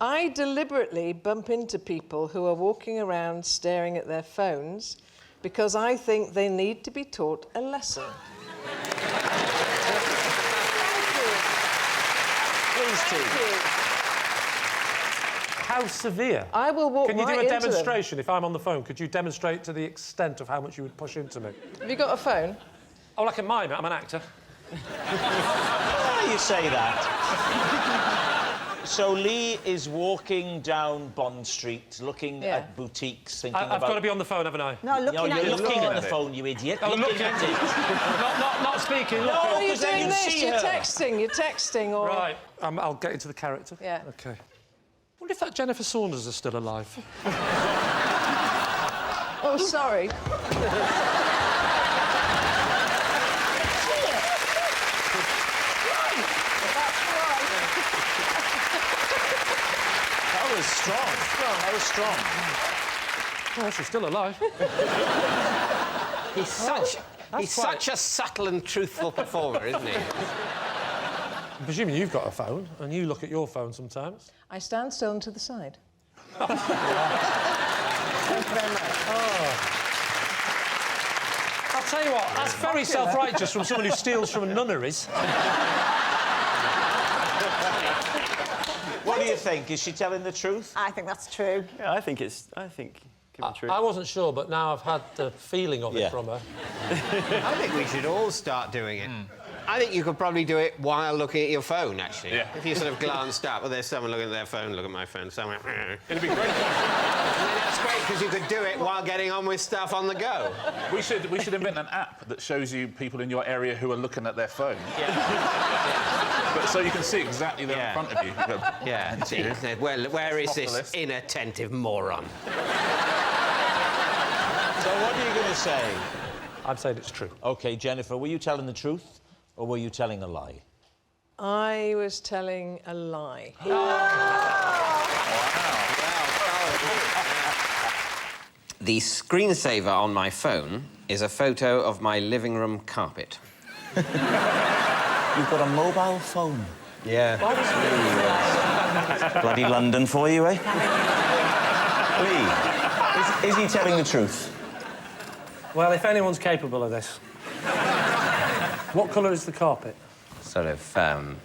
I deliberately bump into people who are walking around staring at their phones because I think they need to be taught a lesson. Please, Steve. How severe? I will walk right into them. Can you do a demonstration if I'm on the phone? Could you demonstrate to the extent of how much you would push into me? Have you got a phone? Oh, like a mime. I'm an actor. Why do you say that? So Lee is walking down Bond Street, looking at boutiques, thinking about... I've got to be on the phone, haven't I? No, you're looking at the phone, you idiot. Oh, looking at it. not speaking. No, you're doing this. You're texting or... Right. I'll get into the character. Yeah. OK. I wonder if that Jennifer Saunders is still alive. Oh, sorry. That was strong. That was strong. Oh, she's still alive. He's such a subtle and truthful performer, isn't he? I'm presuming you've got a phone, and you look at your phone sometimes. I stand still and to the side. Thank you very much. Oh. I'll tell you what, that's very self-righteous from someone who steals from nunneries. What do you think? Is she telling the truth? I think that's true. Yeah, I think true. I wasn't sure, but now I've had the feeling of it from her. I think we should all start doing it. I think you could probably do it while looking at your phone, actually. Yeah. If you sort of glanced up, well, there's someone looking at their phone, look at my phone, someone... It'd be great. And then that's great, because you could do it while getting on with stuff on the go. We should invent an app that shows you people in your area who are looking at their phone. Yeah. But so you can see exactly there in front of you. Yeah. Well, where is this inattentive moron? So what are you going to say? I'm saying it's true. OK, Jennifer, were you telling the truth or were you telling a lie? I was telling a lie. The screensaver on my phone is a photo of my living room carpet. You've got a mobile phone? Yeah. Bloody London for you, eh? Lee, is he telling the truth? Well, if anyone's capable of this. What colour is the carpet? Sort of, a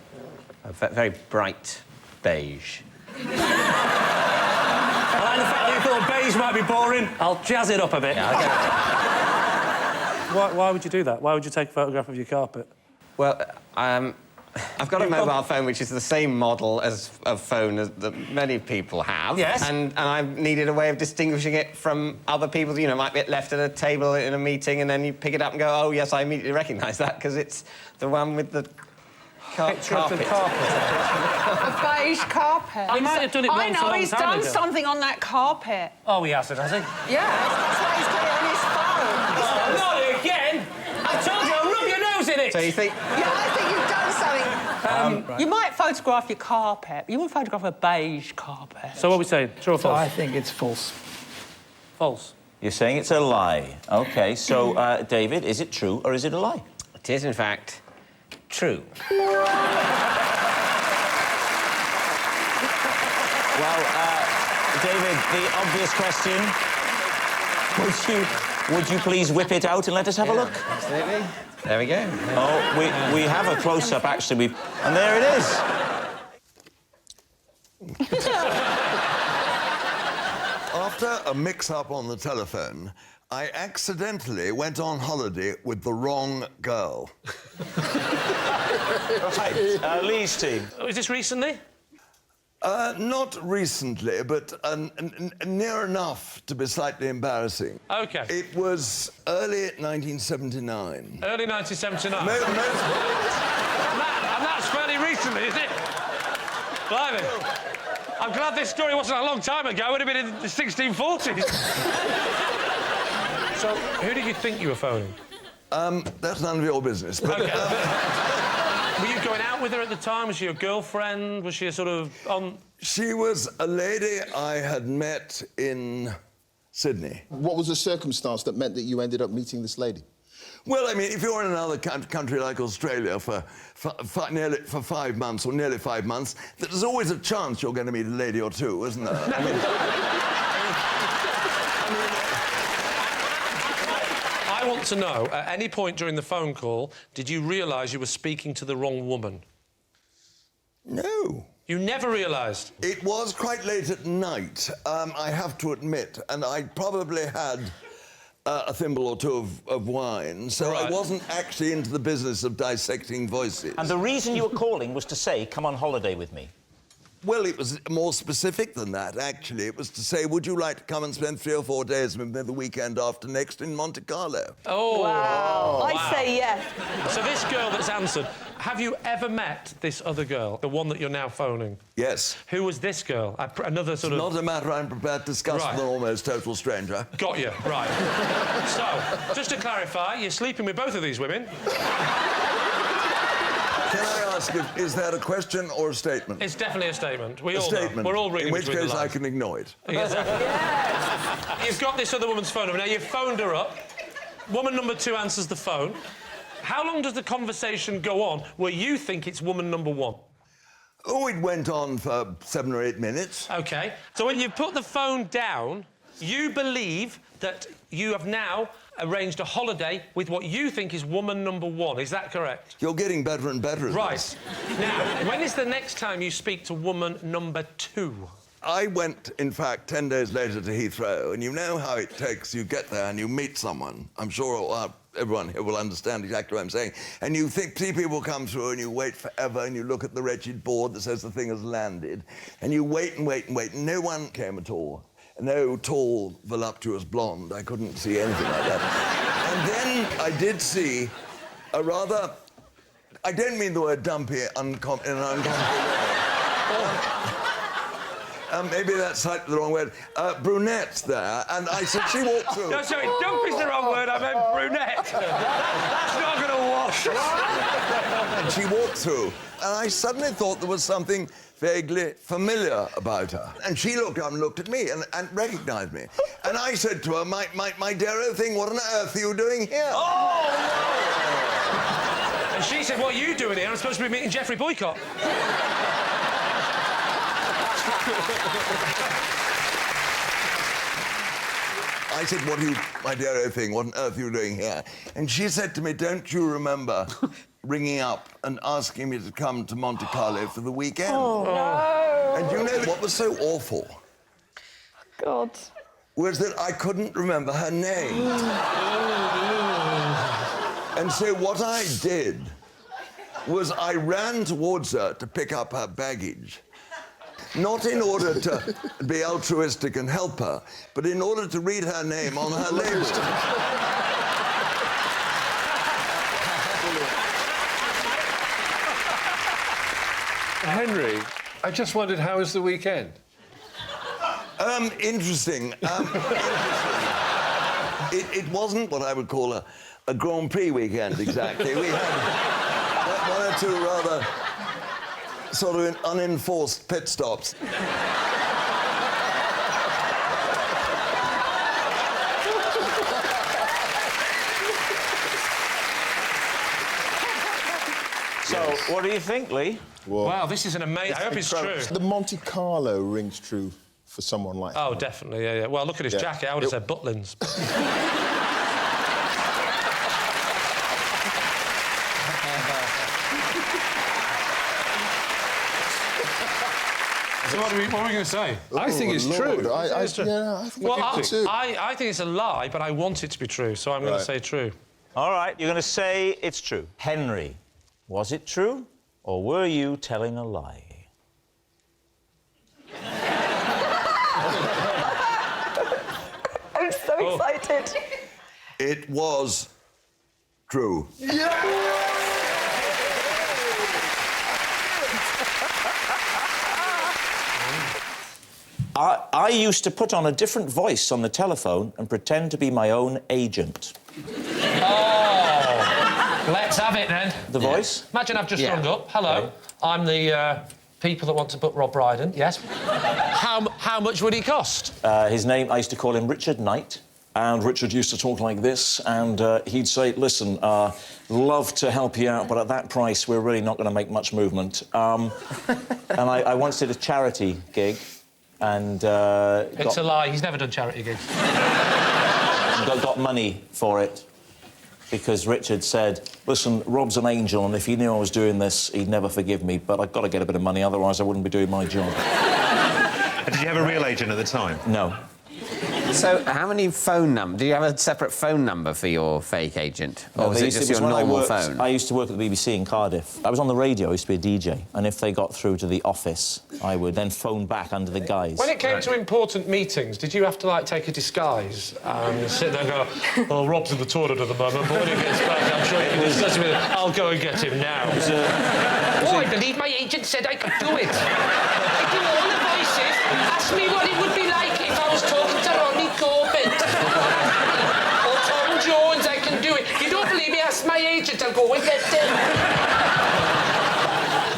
very bright beige. I like the fact that you thought beige might be boring. I'll jazz it up a bit. Yeah, I'll get it. Why would you do that? Why would you take a photograph of your carpet? Well, I've got a mobile phone which is the same model as a phone that many people have. Yes. And I needed a way of distinguishing it from other people's. You know, might be left at a table in a meeting and then you pick it up and go, oh, yes, I immediately recognise that because it's the one with the Picture of the carpet. A beige carpet. He might have done it once a long time ago. He's done something on that carpet. Oh, he hasn't, has he? Yeah, that's why he's got it on his phone. Oh, not again! I told you, I'll rub your nose in it! So you think... Yeah, I think you've done something. You might photograph your carpet, but you wouldn't photograph a beige carpet. So what are we saying? True or false? I think it's false. False. You're saying it's a lie. OK, so, David, is it true or is it a lie? It is, in fact, true. Well, David, the obvious question... Would you please whip it out and let us have a look? Absolutely. There we go. Oh, we have a close-up, actually. And there it is. After a mix-up on the telephone, I accidentally went on holiday with the wrong girl. Right, Lee's team. Oh, is this recently? Not recently, but near enough to be slightly embarrassing. OK. It was early 1979. Early 1979? And that's fairly recently, is it? Blimey. I'm glad this story wasn't a long time ago. It would have been in the 1640s. So, who did you think you were phoning? That's none of your business, but... OK. Were you going out with her at the time? Was she your girlfriend? Was she a sort of on... She was a lady I had met in Sydney. What was the circumstance that meant that you ended up meeting this lady? Well, I mean, if you're in another country like Australia for 5 months or nearly 5 months, there's always a chance you're going to meet a lady or two, isn't there? I mean, I want to know, at any point during the phone call, did you realise you were speaking to the wrong woman? no. You never realised? It was quite late at night, I have to admit, and I probably had a thimble or two of wine, so Right. I wasn't actually into the business of dissecting voices. And the reason you were calling was to say, come on holiday with me. Well, it was more specific than that, actually. It was to say, would you like to come and spend 3 or 4 days with me the weekend after next in Monte Carlo? Oh. Wow. I say yes. So this girl that's answered, have you ever met this other girl, the one that you're now phoning? Yes. Who was this girl? Another sort of... Not a matter I'm prepared to discuss Right. with an almost total stranger. Got you, right. So, just to clarify, you're sleeping with both of these women. Can I ask, is that a question or a statement? It's definitely a statement. We A all statement. know. We're all reading In which between case the I lines. can ignore it. Yes. You've got this other woman's phone number. Now, you've phoned her up. Woman number 2 answers the phone. How long does the conversation go on where you think it's woman number 1? Oh, it went on for 7 or 8 minutes. OK. So when you put the phone down, you believe that you have now arranged a holiday with what you think is woman number 1. Is that correct? You're getting better and better at Right. this. Now, when is the next time you speak to woman number 2? I went, in fact, 10 days later to Heathrow, and you know how it takes. You get there and you meet someone. I'm sure everyone here will understand exactly what I'm saying. And you see people come through and you wait forever and you look at the wretched board that says the thing has landed. And you wait and wait and wait, and no one came at all. No tall, voluptuous blonde. I couldn't see anything like that. And then I did see a rather... I don't mean the word dumpy in an uncomfortable way. Maybe that's slightly the wrong word. Brunette there, and I said she walked through. No, sorry, dumpy's the wrong word. I meant brunette. That's not going to wash. And she walked through, and I suddenly thought there was something vaguely familiar about her. And she looked up and looked at me and recognised me. And I said to her, my dear old thing, what on earth are you doing here? Oh, no! And she said, what are you doing here? I'm supposed to be meeting Jeffrey Boycott. I said, my dear old thing, what on earth are you doing here? And she said to me, don't you remember ringing up and asking me to come to Monte Carlo for the weekend? Oh, no. And you know what was so awful? God. Was that I couldn't remember her name. And so what I did was I ran towards her to pick up her baggage. Not in order to be altruistic and help her, but in order to read her name on her label. Henry, I just wondered, how was the weekend? Interesting. It wasn't what I would call a Grand Prix weekend, exactly. We had one or two rather sort of unenforced pit stops. So, what do you think, Lee? Well, Wow, this is an amazing... I hope it's true. the Monte Carlo rings true for someone like Oh, him. definitely, yeah. Well, look at his Yeah. jacket. I would have said Butlins. So what are we going to say? I think it's Lord. true. I think Well, it's true. I think it's a lie, but I want it to be true, so I'm going to Right. say true. All right, you're going to say it's true. Henry, was it true, or were you telling a lie? I'm so excited. It was true. I used to put on a different voice on the telephone and pretend to be my own agent. Oh! Let's have it, then. The voice? Imagine I've just rung up. Hello, I'm the people that want to book Rob Brydon. Yes. How much would he cost? His name, I used to call him Richard Knight. And Richard used to talk like this, and he'd say, listen, love to help you out, but at that price, we're really not going to make much movement. And I once did a charity gig, and... It's a lie. He's never done charity gigs. got money for it, because Richard said, listen, Rob's an angel, and if he knew I was doing this, he'd never forgive me, but I've got to get a bit of money, otherwise I wouldn't be doing my job. Did you have a real agent at the time? No. So, how many phone numbers? Do you have a separate phone number for your fake agent? Or was it just your when normal phone? I used to work at the BBC in Cardiff. I was on the radio, I used to be a DJ, and if they got through to the office, I would then phone back under the guise. When it came to important meetings, did you have to, like, take a disguise and sit there and go, oh, Rob's in the toilet at the moment, but when he gets back, I'm sure you can discuss with him. I'll go and get him now. Oh, I believe my agent said I could do it. I do all the voices. Ask me what it would be like if I was talking to Ronnie Corbett. Or Tom Jones, I can do it. You don't believe me? Ask my agent. I'll go and get him.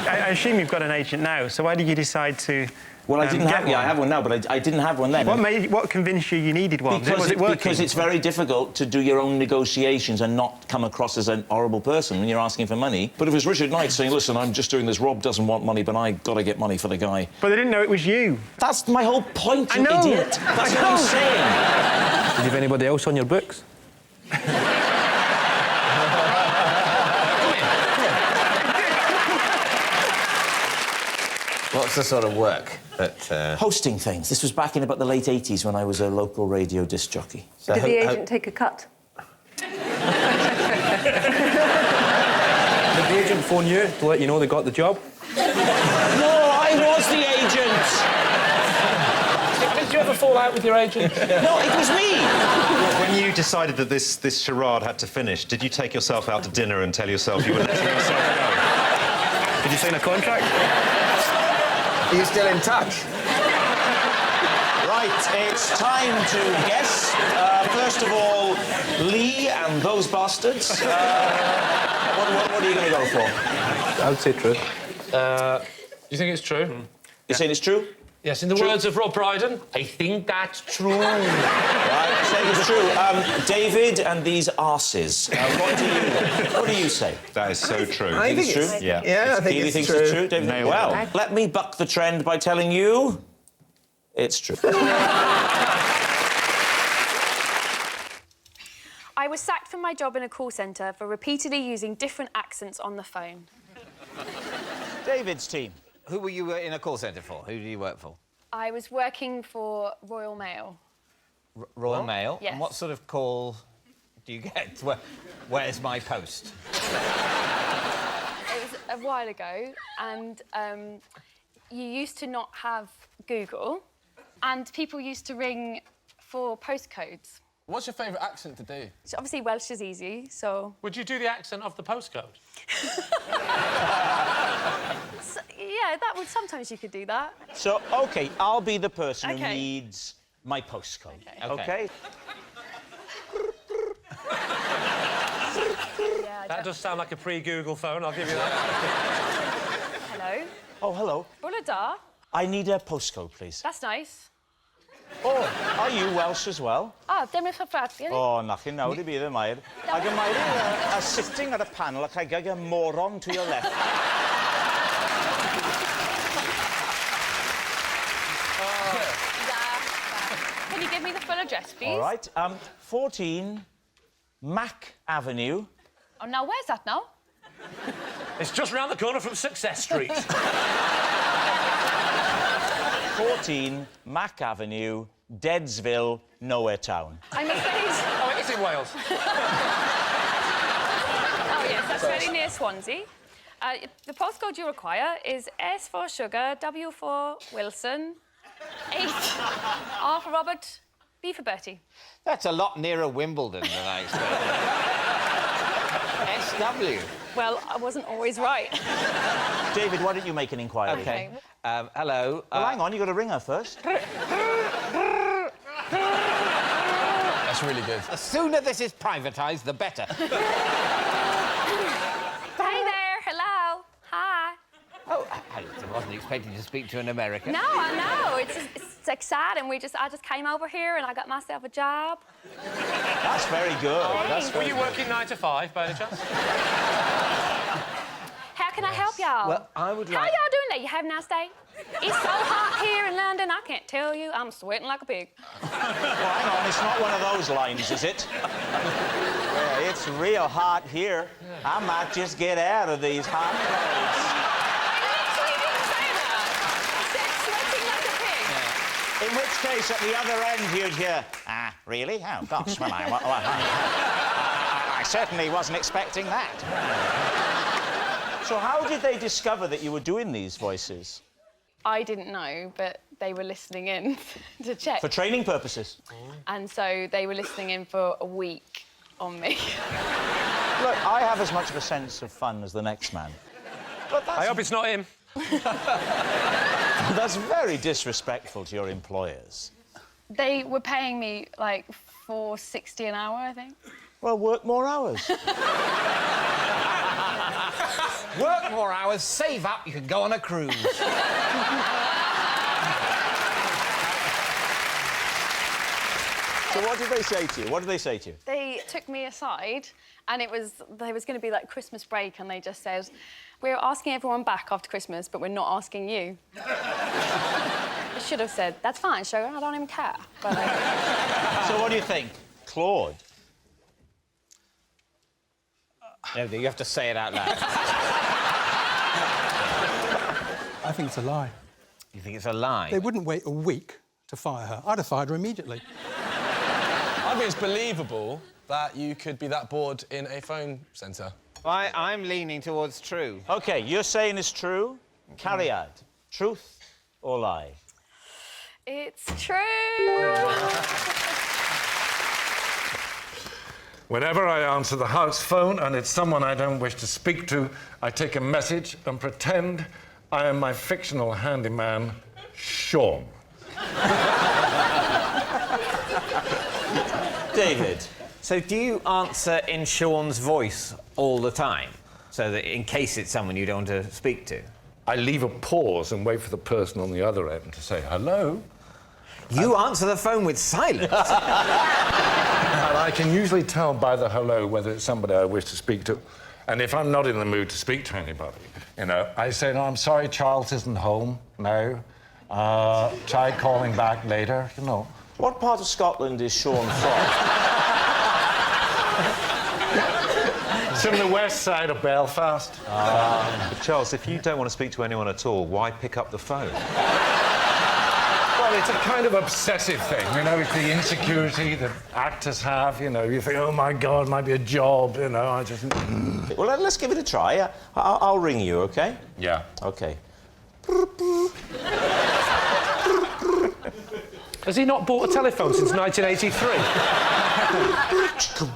I assume you've got an agent now, so why did you decide to... Well, I didn't have one. Yeah, I have one now, but I didn't have one then. What convinced you needed one? Was it working? Because it's very difficult to do your own negotiations and not come across as an horrible person when you're asking for money. But if it was Richard Knight saying, listen, I'm just doing this, Rob doesn't want money, but I got to get money for the guy. But they didn't know it was you. That's my whole point, you idiot. That's what I'm saying. Did you have anybody else on your books? What's the sort of work that... Hosting things. This was back in about the late 80s when I was a local radio disc jockey. So did the agent take a cut? Did the agent phone you to let you know they got the job? No, I was the agent! Did you ever fall out with your agent? No, it was me! When you decided that this charade had to finish, did you take yourself out to dinner and tell yourself you were letting yourself go? Did you sign a contract? Are you still in touch? Right, it's time to guess. First of all, Lee and those bastards. What are you going to go for? I would say true. You think it's true? You're saying it's true? Yes, in the words of Rob Brydon, I think that's true. Right, saying it's true. David and these arses. What do you say? That is so true. I think it's true. Yeah. I think He it's thinks true. it's true. David, Nailed well, it. let me buck the trend by telling you it's true. I was sacked from my job in a call centre for repeatedly using different accents on the phone. David's team. Who were you in a call centre for? Who did you work for? I was working for Royal Mail. Royal Mail? Yes. And what sort of call do you get? Where's my post? It was a while ago, and you used to not have Google, and people used to ring for postcodes. What's your favourite accent to do? So obviously Welsh is easy, so... Would you do the accent of the postcode? So, yeah, that would... Sometimes you could do that. So, OK, I'll be the person who Okay. needs my postcode. Okay. Yeah, That does sound like a pre-Google phone, I'll give you that. Hello. Oh, hello. Bula da. I need a postcode, please. That's nice. Oh, are you Welsh as well? Dim eich frathu. Oh, nothing now, to be the Mair. I can Mair sitting at a panel like I got a moron to your left. Can you give me the full address, please? All right. 14 Mack Avenue. Oh, now where's that now? It's just round the corner from Success Street. 14 Mack Avenue, Deadsville, Nowhere Town. I'm afraid... Oh, it is in Wales. Oh, yes, that's very near Swansea. The postcode you require is S for Sugar, W for Wilson, 8, R for Robert, B for Bertie. That's a lot nearer Wimbledon than I expected. SW. Well, I wasn't always right. David, why don't you make an inquiry? OK. Hello. Well, hang on, you've got to ring her first. That's really good. The sooner this is privatised, the better. Hey there, hello. Hi. Oh, hello, Wasn't expecting to speak to an American. No, I know. It's exciting. I just came over here and I got myself a job. That's very good. That's Were very you good. working 9 to 5, by any chance? How can I help y'all? Well, I would How like... y'all doing there? You have a nice day? It's so hot here in London, I can't tell you. I'm sweating like a pig. Well, hang on, it's not one of those lines, is it? Yeah, it's real hot here. I might just get out of these hot clothes. In which case, at the other end, you'd hear, really? Oh, gosh, well, I certainly wasn't expecting that. So how did they discover that you were doing these voices? I didn't know, but they were listening in to check. For training purposes? And so they were listening in for a week on me. Look, I have as much of a sense of fun as the next man. But that's... I hope it's not him. That's very disrespectful to your employers. They were paying me, like, $4.60 an hour, I think. Well, work more hours. Work more hours, save up, you can go on a cruise. So what did they say to you? What did they say to you? They took me aside, and there was going to be, like, Christmas break, and they just said, we're asking everyone back after Christmas, but we're not asking you. I should have said, that's fine, sugar, I don't even care. But, So what do you think? Claude? No, you have to say it out loud. I think it's a lie. You think it's a lie? They wouldn't wait a week to fire her. I'd have fired her immediately. I think it's believable that you could be that bored in a phone centre. I'm leaning towards true. OK, you're saying it's true. Cariad, truth or lie? it's true. Whenever I answer the house phone and it's someone I don't wish to speak to, I take a message and pretend I am my fictional handyman, Sean. David? So do you answer in Sean's voice all the time? So that in case it's someone you don't want to speak to? I leave a pause and wait for the person on the other end to say hello. You answer the phone with silence? And I can usually tell by the hello whether it's somebody I wish to speak to. And if I'm not in the mood to speak to anybody, you know, I say, no, I'm sorry, Charles isn't home now. Try calling back later, you know. What part of Scotland is Sean from? It's from the west side of Belfast. But Charles, if you don't want to speak to anyone at all, why pick up the phone? Well, it's a kind of obsessive thing, you know, it's the insecurity that actors have, you know, you think, oh, my God, might be a job, you know, I just... Well, let's give it a try. I'll ring you, OK? Yeah. OK. Has he not bought a telephone since 1983?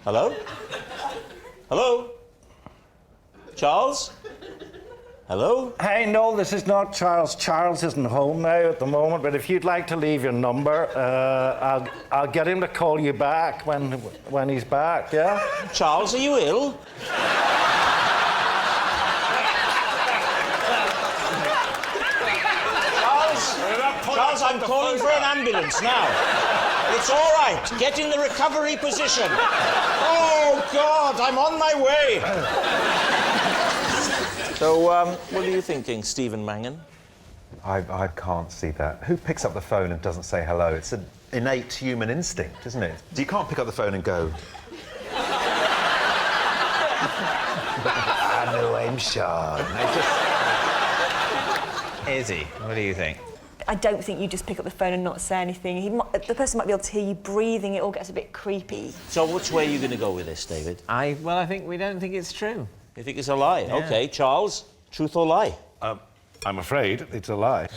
Hello? Hello? Charles? Hello? Hey, no, this is not Charles. Charles isn't home now at the moment, but if you'd like to leave your number, I'll get him to call you back when he's back, yeah? Charles, are you ill? Charles, I'm calling for an ambulance now. It's all right. Get in the recovery position. Oh, God, I'm on my way. So, what are you thinking, Stephen Mangan? I can't see that. Who picks up the phone and doesn't say hello? It's an innate human instinct, isn't it? You can't pick up the phone and go... I know I'm Sean. Izzy, what do you think? I don't think you just pick up the phone and not say anything. The person might be able to hear you breathing. It all gets a bit creepy. So which way are you going to go with this, David? I think we don't think it's true. You think it's a lie? Yeah. OK, Charles, truth or lie? I'm afraid it's a lie.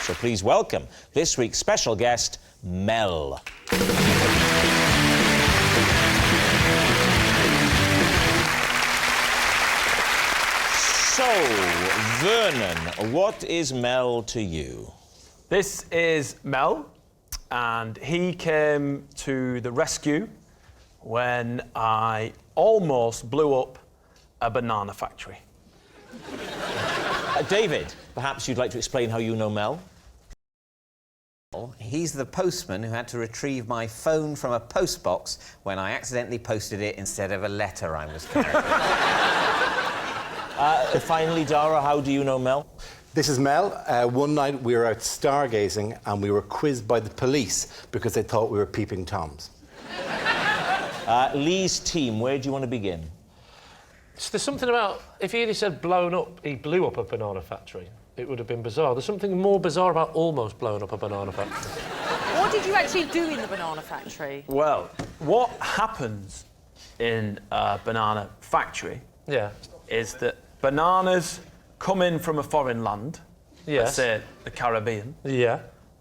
So please welcome this week's special guest, Mel. So, Vernon, what is Mel to you? This is Mel, and he came to the rescue when I almost blew up a banana factory. David, perhaps you'd like to explain how you know Mel? He's the postman who had to retrieve my phone from a postbox when I accidentally posted it instead of a letter I was carrying. Finally, Dara, how do you know Mel? This is Mel. One night we were out stargazing and we were quizzed by the police because they thought we were peeping Toms. Lee's team, where do you want to begin? There's something about, if he had said blown up, he blew up a banana factory, it would have been bizarre. There's something more bizarre about almost blowing up a banana factory. What did you actually do in the banana factory? Well, what happens in a banana factory is that bananas come in from a foreign land, let's say the Caribbean,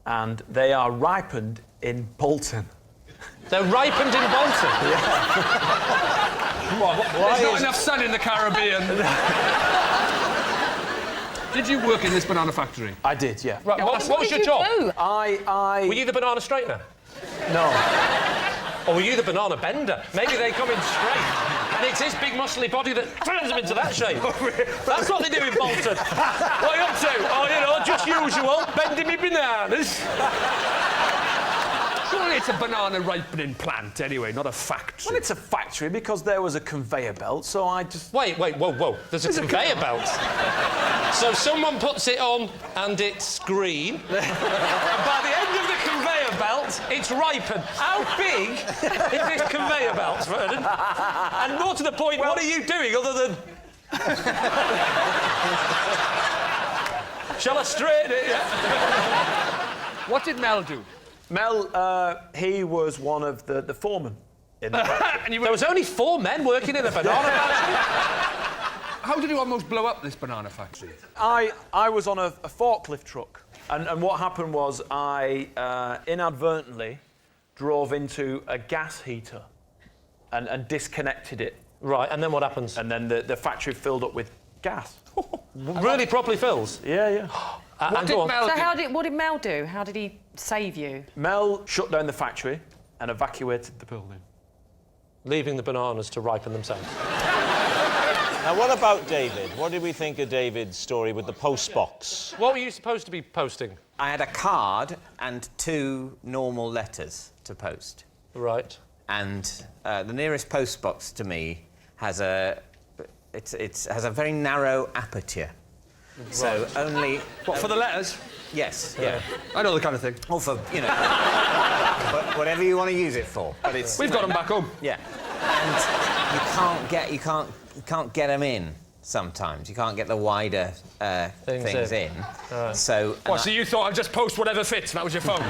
and they are ripened in Bolton. They're ripened in Bolton? There's not enough sun in the Caribbean. Did you work in this banana factory? I did, yeah. Right, what was your job? I... Were you the banana straightener? No. Or were you the banana bender? Maybe they come in straight, and it's his big muscly body that turns them into that shape. That's what they do in Bolton. What are you up to? Oh, you know, just usual, bending me bananas. Surely it's a banana ripening plant, anyway, not a factory. Well, it's a factory because there was a conveyor belt, so I just... Wait, whoa. There's a conveyor belt? So someone puts it on and it's green, and by the end of the conveyor belt, it's ripened. How big is this conveyor belt, Vernon? And more to the point, what are you doing other than... Shall I straighten it? What did Mel do? Mel, he was one of the foremen in the factory. There was only 4 men working in a banana factory? How did you almost blow up this banana factory? I was on a forklift truck, and what happened was I inadvertently drove into a gas heater and disconnected it. Right, and then what happens? And then the factory filled up with gas. Really properly fills? Yeah. What did Mel do? What did Mel do? How did he save you? Mel shut down the factory and evacuated the building. Leaving the bananas to ripen themselves. Now, what about David? What did we think of David's story with the post box? What were you supposed to be posting? I had a card and 2 normal letters to post. Right. And the nearest post box to me has a has a very narrow aperture. Right. So only... What, for the letters? Yes, yeah. I know the kind of thing. Or for, you know, whatever you want to use it for. But it's... We've got them back home. Yeah. And you can't get them in sometimes. You can't get the wider things in. Right. So... So you thought I'd just post whatever fits, and that was your phone?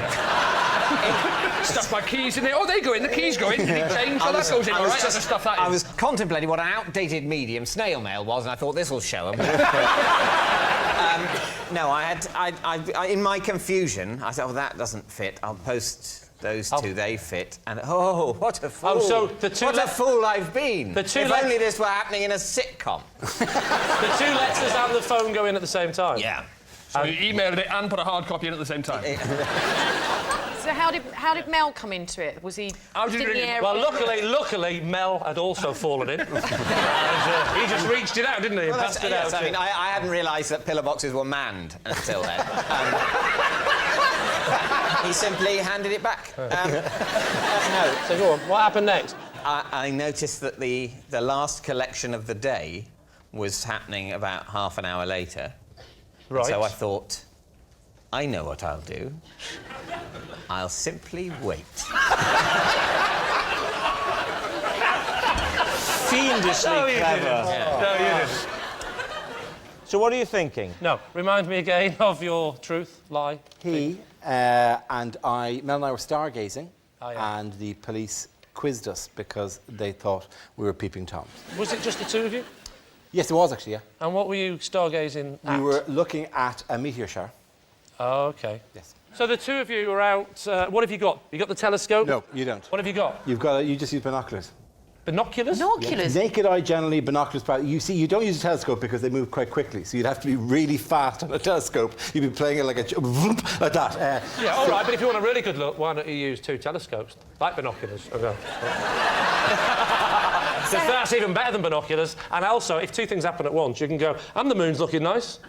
Stuff my keys in there. Oh, they go in, the keys go in. Did it change? Oh, that goes in, all right. That's the stuff that is. I was contemplating what an outdated medium snail mail was, and I thought this will show them. No, I in my confusion, I said, oh, that doesn't fit. I'll post those 2, they fit. And, oh, what a fool. Oh, so the 2... What a fool I've been. The 2 if only this were happening in a sitcom. The 2 letters and the phone go in at the same time? Yeah. So you emailed it and put a hard copy in at the same time? So how did Mel come into it? Was he... Well, luckily, Mel had also fallen in. And, he just reached it out, didn't he? And passed it out. I mean, I hadn't realised that pillar boxes were manned until then. He simply handed it back. No. So go on, what happened next? I noticed that the last collection of the day was happening about half an hour later. Right. So I thought, I know what I'll do. I'll simply wait. Fiendishly clever. No, you didn't. So what are you thinking? No, remind me again of your truth, lie. Mel and I were stargazing, and the police quizzed us because they thought we were peeping Toms. Was it just the 2 of you? Yes, it was actually, yeah. And what were you stargazing at? We were looking at a meteor shower. Oh, OK. Yes. So the 2 of you were out... what have you got? You got the telescope? No, you don't. What have you got? You just use binoculars. Binoculars? Binoculars? Yeah. Naked eye, generally, binoculars... You don't use a telescope because they move quite quickly, so you'd have to be really fast on a telescope. You'd be playing it like like that. Yeah, all right, but if you want a really good look, why don't you use 2 telescopes? Like binoculars. Okay. That's even better than binoculars. And also, if two things happen at once, you can go, and the moon's looking nice.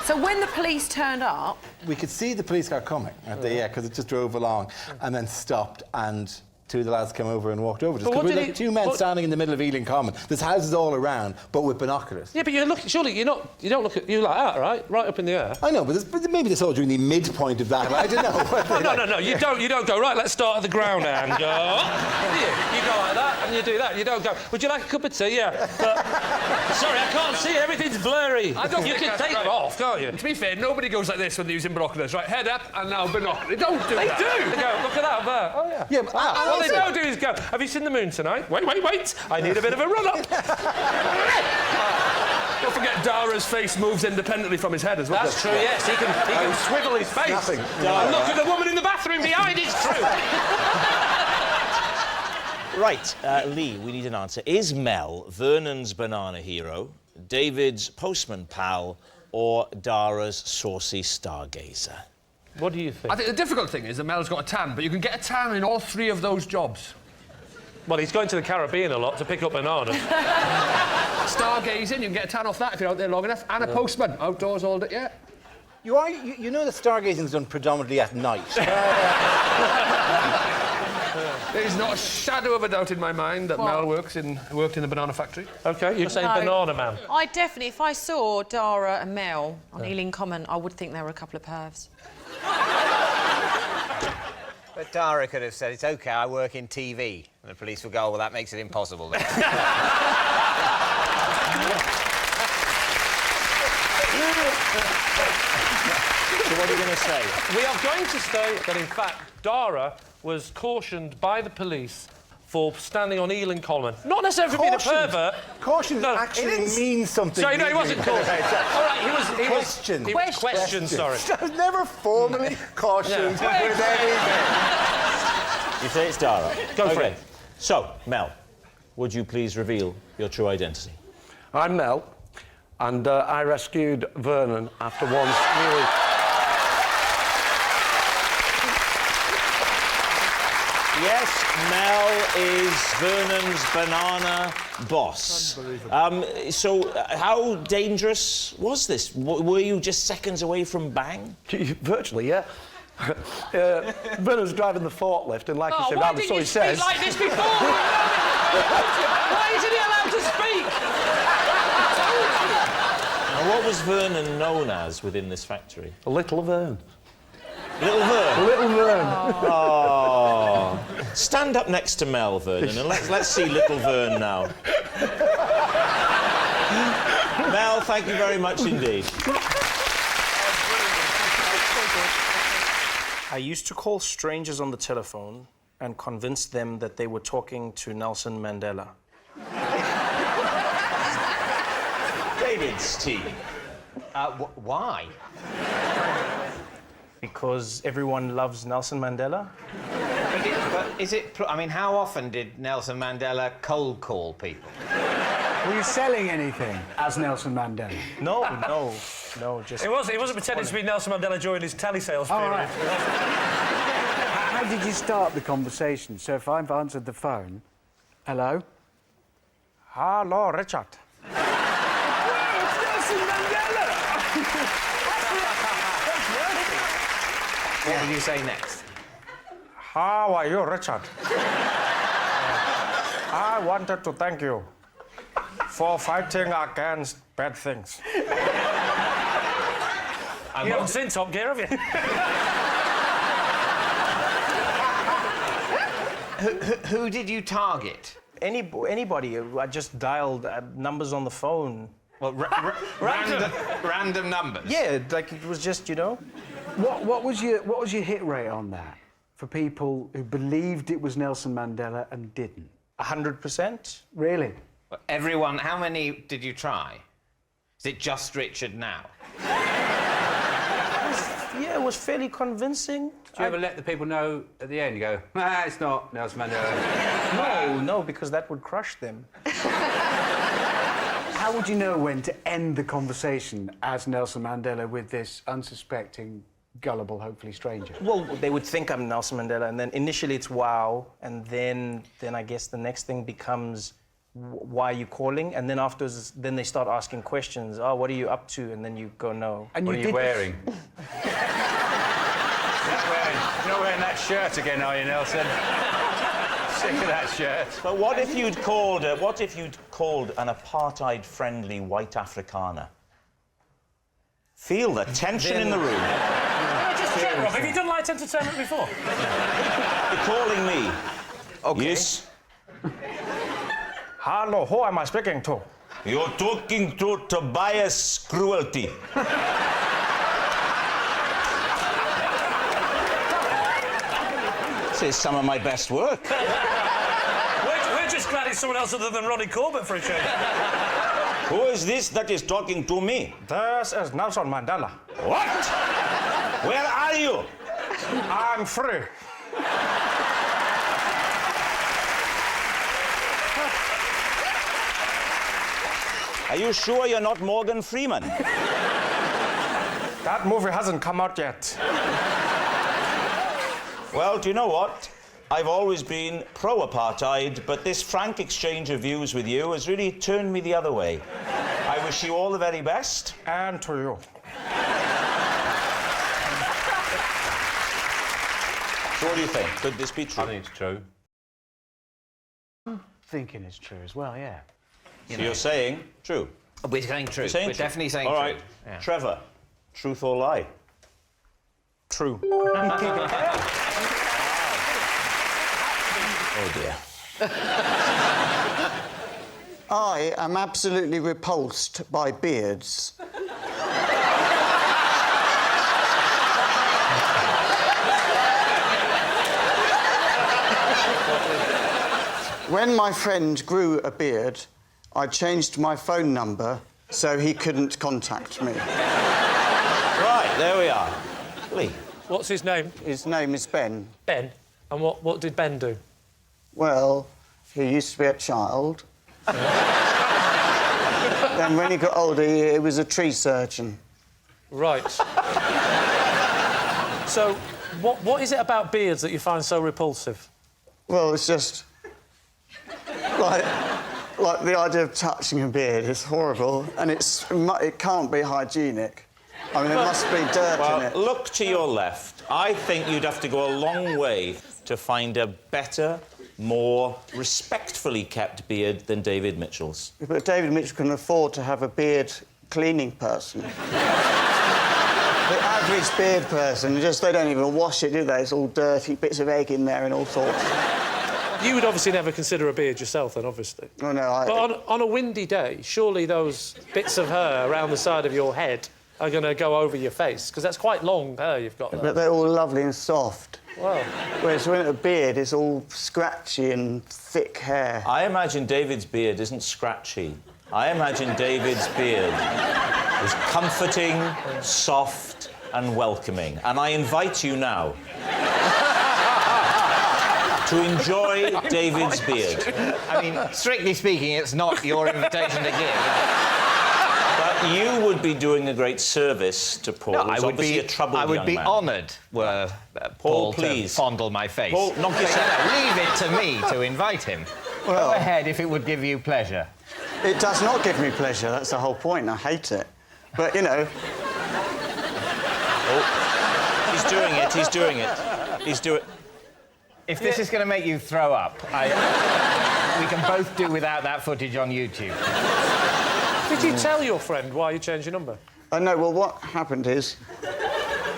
So when the police turned up... We could see the police car coming, because it just drove along and then stopped, and two of the lads came over and walked over. Just we like two men standing in the middle of Ealing Common. There's houses all around, but with binoculars. Yeah, but you're looking. Surely you don't look at you like that, right? Right up in the air. I know, but maybe they saw during the midpoint of that. I don't know. No. You don't go right. Let's start at the ground and go. You go like that and you do that. You don't go. Would you like a cup of tea? Yeah. But, sorry, I can't see. Everything's blurry. I don't you can take them off, can't you? To be fair, nobody goes like this when they're using binoculars. Right, head up and now binoculars. They don't do that. They do. They go. Look at that there. Oh yeah. Yeah. But what they don't do is go. Have you seen the moon tonight? Wait. I need a bit of a run up. Don't forget Dara's face moves independently from his head as well. That's true, yes. He can swivel his face. Nothing. And look at the woman in the bathroom behind, it's true. Right, Lee, we need an answer. Is Mel Vernon's banana hero, David's postman pal, or Dara's saucy stargazer? What do you think? I think the difficult thing is that Mel's got a tan, but you can get a tan in all three of those jobs. Well, he's going to the Caribbean a lot to pick up bananas. Stargazing, you can get a tan off that if you're out there long enough. And a postman, outdoors all day, yeah. You know that stargazing is done predominantly at night. There's not a shadow of a doubt in my mind that Mel worked in the banana factory. OK, you're saying banana man. I definitely, if I saw Dara and Mel on Ealing Common, I would think they were a couple of pervs. But Dara could have said, it's OK, I work in TV. And the police would go, well, that makes it impossible then. So what are you going to say? We are going to say that, in fact, Dara was cautioned by the police for standing on Ealing Common. Not necessarily for being a pervert. Caution actually means something. Sorry, no, he wasn't cautioned. All right, he was questioned. Questioned, sorry. I was never formally cautioned with anything. You say it's Dara. Go for it. So, Mel, would you please reveal your true identity? I'm Mel, and I rescued Vernon after once nearly... Yes, Mel is Vernon's banana boss. So, how dangerous was this? Were you just seconds away from bang? Virtually, yeah. Vernon's driving the forklift, and like you said, why didn't you speak like this before? Why isn't he allowed to speak? Now, what was Vernon known as within this factory? Little Vern. Little Vern? Little Vern. Oh. Stand up next to Mel, Vernon, and let's see Little Vern now. Mel, thank you very much indeed. I used to call strangers on the telephone and convince them that they were talking to Nelson Mandela. David's team. Why? Because everyone loves Nelson Mandela. But is it... I mean, how often did Nelson Mandela cold call people? Were you selling anything as Nelson Mandela? No, just... He wasn't pretending to be Nelson Mandela during his telesales period. Right. How did you start the conversation? So if I've answered the phone, hello? Hello, Richard. It's Nelson Mandela! What will you say next? How are you, Richard? I wanted to thank you for fighting against bad things. You haven't seen Top Gear, have you? Who did you target? Anybody. I just dialed numbers on the phone. Well, random numbers? Yeah, like it was just, you know... What was your hit rate on that for people who believed it was Nelson Mandela and didn't? 100%. Really? Everyone, how many did you try? Is it just Richard now? Yeah, it was fairly convincing. Do you ever let the people know at the end? You go, it's not Nelson Mandela. No, because that would crush them. How would you know when to end the conversation as Nelson Mandela with this unsuspecting gullible, hopefully stranger? Well, they would think I'm Nelson Mandela, and then initially it's wow, and then I guess the next thing becomes why are you calling? And then afterwards, then they start asking questions. Oh, what are you up to? And then you go, no. And what are you wearing? You're not wearing that shirt again, are you, Nelson? Sick of that shirt. But what if you'd called an apartheid-friendly white Afrikaner? Feel the tension in the room. Can I just check, Rob? Have you done light entertainment before? You're calling me. Okay. Yes. Hello, who am I speaking to? You're talking to Tobias Cruelty. This is some of my best work. We're just glad it's someone else other than Ronnie Corbett for a change. Who is this that is talking to me? This is Nelson Mandela. What? Where are you? I'm free. Are you sure you're not Morgan Freeman? That movie hasn't come out yet. Well, do you know what? I've always been pro-apartheid, but this frank exchange of views with you has really turned me the other way. I wish you all the very best. And to you. So what do you think? Could this be true? I think it's true. I'm thinking it's true as well, yeah. So you're saying true? We're saying true. You're saying We're true. definitely saying all true. right. Yeah. Trevor, truth or lie? True. Oh dear. I am absolutely repulsed by beards. When my friend grew a beard, I changed my phone number so he couldn't contact me. Right, there we are. Lee. What's his name? His name is Ben. Ben? And what did Ben do? Well, he used to be a child. Then when he got older, he was a tree surgeon. Right. So, what is it about beards that you find so repulsive? Well, it's just... like the idea of touching a beard is horrible, and it can't be hygienic. I mean, there must be dirt in it. Look to your left. I think you'd have to go a long way to find a better, more respectfully kept beard than David Mitchell's. But David Mitchell can afford to have a beard cleaning person. The average beard person, they don't even wash it, do they? It's all dirty, bits of egg in there and all sorts. You would obviously never consider a beard yourself, then, obviously. Oh, no, But on a windy day, surely those bits of hair around the side of your head are going to go over your face, because that's quite long hair you've got there. But they're all lovely and soft. Well... Whereas when a beard is all scratchy and thick hair. I imagine David's beard isn't scratchy. I imagine David's beard is comforting, soft and welcoming. And I invite you now to enjoy David's beard. I mean, strictly speaking, it's not your invitation to give. But you would be doing a great service to Paul. No, I would be. A troubled I would young be man. honoured were Paul please to fondle my face. Paul, knock yourself. Leave it to me to invite him. Well, go ahead if it would give you pleasure. It does not give me pleasure. That's the whole point. I hate it. But you know. Oh, he's doing it. He's doing it. He's doing. If this is going to make you throw up, we can both do without that footage on YouTube. Did you tell your friend why you changed your number? No, well, what happened is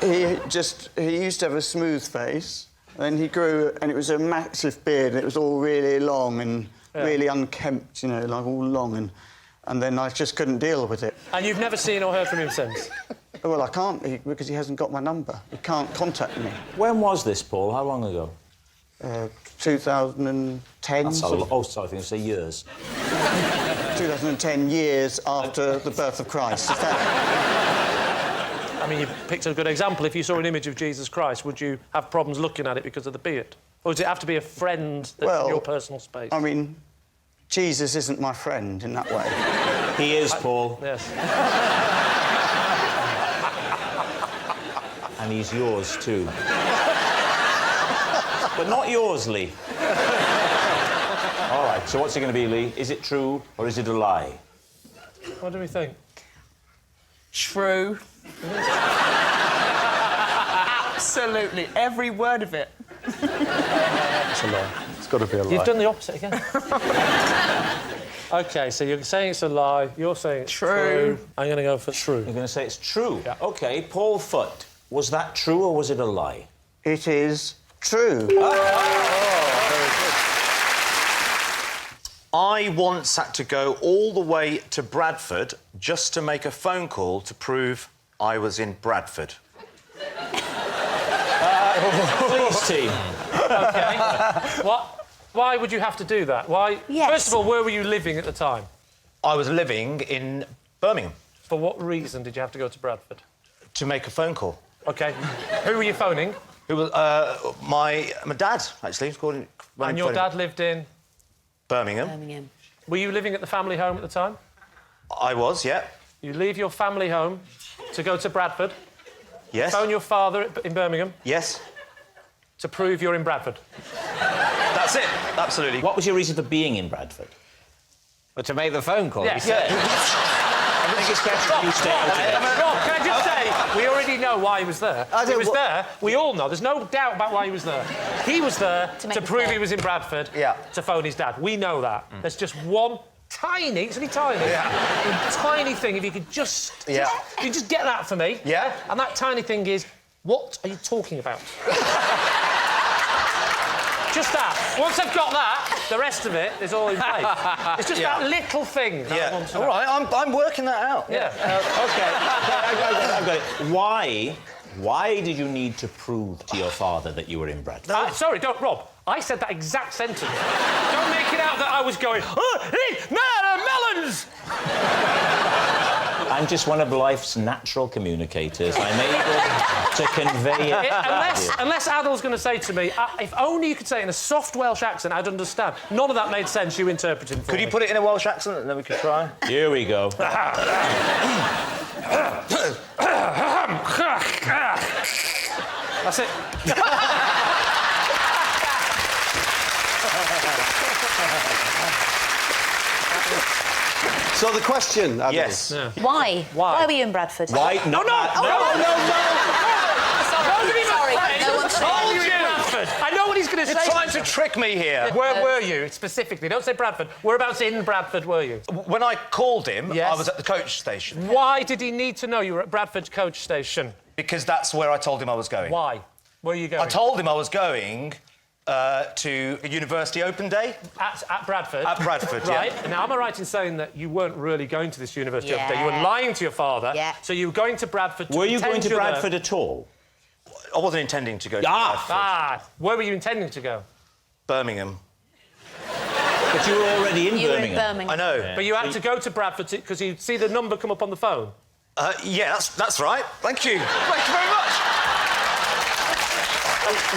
he used to have a smooth face, and he grew, and it was a massive beard, and it was all really long and really unkempt, you know, like all long, and then I just couldn't deal with it. And you've never seen or heard from him since? Well, I can't, because he hasn't got my number. He can't contact me. When was this, Paul? How long ago? 2010. That's oh, sorry, I think it's years. 2010, years after the birth of Christ. Is that... I mean, you picked a good example. If you saw an image of Jesus Christ, would you have problems looking at it because of the beard? Or does it have to be a friend that's in your personal space? I mean, Jesus isn't my friend in that way. He is, Paul. Yes. And And he's yours, too. But not yours, Lee. All right, so what's it going to be, Lee? Is it true or is it a lie? What do we think? True. Absolutely, every word of it. It's a lie. It's got to be a lie. You've done the opposite again. OK, so you're saying it's a lie, you're saying it's true. I'm going to go for true. You're going to say it's true? Yeah. OK, Paul Foot, was that true or was it a lie? It is true. I once had to go all the way to Bradford just to make a phone call to prove I was in Bradford. Please, team. OK. What? Why would you have to do that? Why? Yes. First of all, where were you living at the time? I was living in Birmingham. For what reason did you have to go to Bradford? To make a phone call. OK. Who were you phoning? Who was my dad, actually. And your dad lived in? Birmingham. Were you living at the family home at the time? I was, yeah. You leave your family home to go to Bradford? Yes. Phone your father in Birmingham? Yes. To prove you're in Bradford? That's it, absolutely. What was your reason for being in Bradford? Well, to make the phone call, Yes. you said. I think it's better if you stay out of it. Rob, can I just say, we already know why he was there. He was there, we all know, there's no doubt about why he was there. He was there to prove he was in Bradford, to phone his dad. We know that. There's just one tiny, it's only tiny, tiny thing, if you could just you just get that for me. Yeah. And that tiny thing is, what are you talking about? Just that. Once I've got that, the rest of it is all in place. It's just that little thing that I want to know. All right, I'm working that out. Yeah. OK, I've got it. Why did you need to prove to your father that you were in Bradford? Sorry, don't, Rob. I said that exact sentence. Don't make it out that I was going, melons! I'm just one of life's natural communicators. I'm able to convey it. Unless Adil's going to say to me, if only you could say it in a soft Welsh accent, I'd understand. None of that made sense, you interpreting for me. Could you put it in a Welsh accent and then we could try? Here we go. That's it. So the question, Adil. Yes. Yeah. Why? Why were you in Bradford? Why? No! I know what he's going to say. You're trying to trick me here. Where were you, specifically? Don't say Bradford. Whereabouts in Bradford were you? When I called him, I was at the coach station. Why did he need to know you were at Bradford coach station? Because that's where I told him I was going. Why? Where are you going? I told him I was going to a university open day. At Bradford? At Bradford, right. yeah. Now, am I right in saying that you weren't really going to this university open day? You were lying to your father. Yeah. So you were going to Bradford to Were you going to pretend you're Bradford at all? I wasn't intending to go to Bradford. Where were you intending to go? Birmingham. But you were already in Birmingham. I know. Yeah. But you had to go to Bradford because you'd see the number come up on the phone? Yeah, that's right. Thank you. Thank you very much.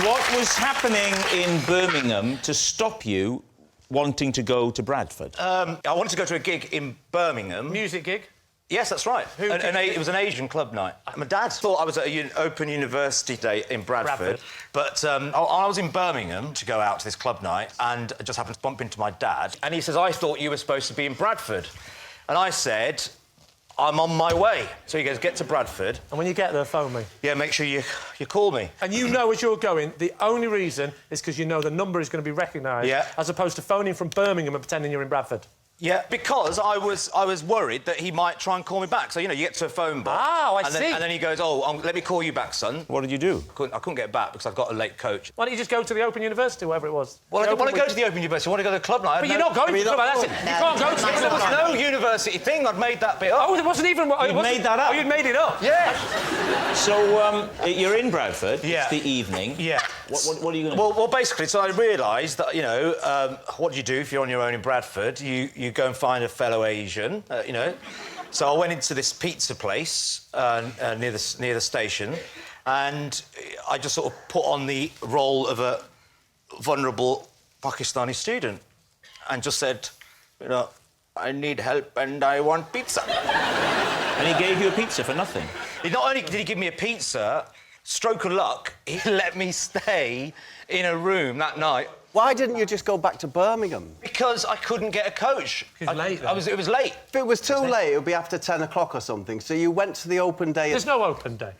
What was happening in Birmingham to stop you wanting to go to Bradford? I wanted to go to a gig in Birmingham. Music gig? Yes, that's right. It was an Asian club night. My dad thought I was at an open university day in Bradford. But I was in Birmingham to go out to this club night and I just happened to bump into my dad. And he says, I thought you were supposed to be in Bradford. And I said, I'm on my way. So he goes, get to Bradford. And when you get there, phone me. Yeah, make sure you call me. And you know as you're going, the only reason is because you know the number is going to be recognised, as opposed to phoning from Birmingham and pretending you're in Bradford. Yeah, because I was worried that he might try and call me back. So, you know, you get to a phone box. I see. And then he goes, let me call you back, son. What did you do? I couldn't get back because I've got a late coach. Why don't you just go to the Open University, whatever it was? Well, I didn't want to go to the Open University. I want to go to the club night. But you're not going to the club night, that's it. You can't go to the club night. There was no university thing. I'd made that bit up. Oh, it wasn't even... You made that up? Oh, you'd made it up? Yeah. So, you're in Bradford. Yeah. It's the evening. Yeah. What are you going to do? Well, basically, so I realised that, you know, what do you do if you're on your own in Bradford? You go and find a fellow Asian, you know. So I went into this pizza place near the station, and I just sort of put on the role of a vulnerable Pakistani student, and just said, you know, I need help and I want pizza. And he gave you a pizza for nothing? Not only did he give me a pizza, stroke of luck, he let me stay in a room that night. Why didn't you just go back to Birmingham? Because I couldn't get a coach. It was late. It was late. If it was too late, it would be after 10 o'clock or something. So you went to the open day. There's no open day.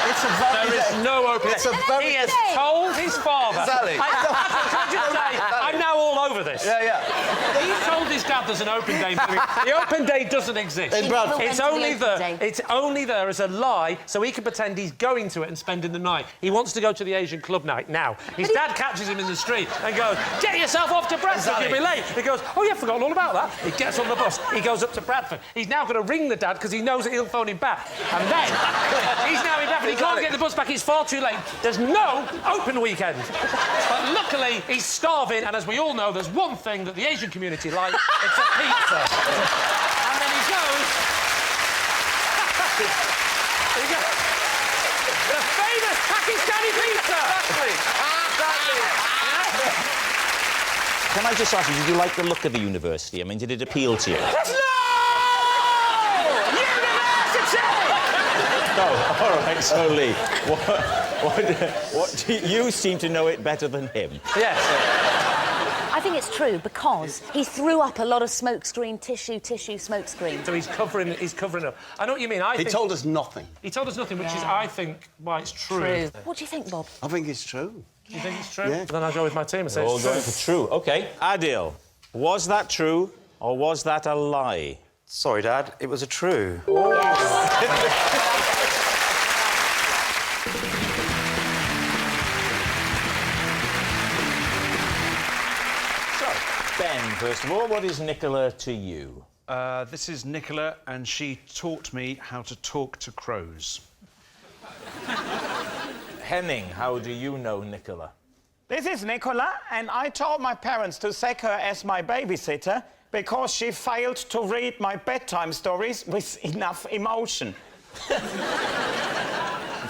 It's a very... There is no open It's a day. very... He has told his father... Sally. I'm now all over this. Yeah. He's told his dad there's an open day. The open day doesn't exist. In Bradford. It's only there as a lie, so he can pretend he's going to it and spending the night. He wants to go to the Asian club night now. His dad catches him in the street and goes, "Get yourself off to Bradford, you'll be late." He goes, "Oh, yeah, I've forgotten all about that." He gets on the bus. He goes up to Bradford. He's now going to ring the dad because he knows that he'll phone him back. And then he's now in Bradford. He can't get the bus back. It's far too late. There's no open weekend. But luckily, he's starving, and as we all know, there's one thing that the Asian community like. It's a pizza. And then he goes... The famous Pakistani pizza! Can I just ask you, did you like the look of the university? I mean, did it appeal to you? Oh, all right, so Lee, what do you seem to know it better than him? Yes. I think it's true because he threw up a lot of smokescreen tissue, smokescreen. So he's covering up. I know what you mean. He told us nothing. He told us nothing, which is, I think, why it's true. What do you think, Bob? I think it's true. Do you think it's true? Yeah. Then I'll go with my team and say We're all it's true. going for true. OK. Adil, was that true or was that a lie? Sorry, Dad, it was a true. Ben, first of all, what is Nicola to you? This is Nicola, and she taught me how to talk to crows. Henning, how do you know Nicola? This is Nicola, and I told my parents to sack her as my babysitter because she failed to read my bedtime stories with enough emotion. And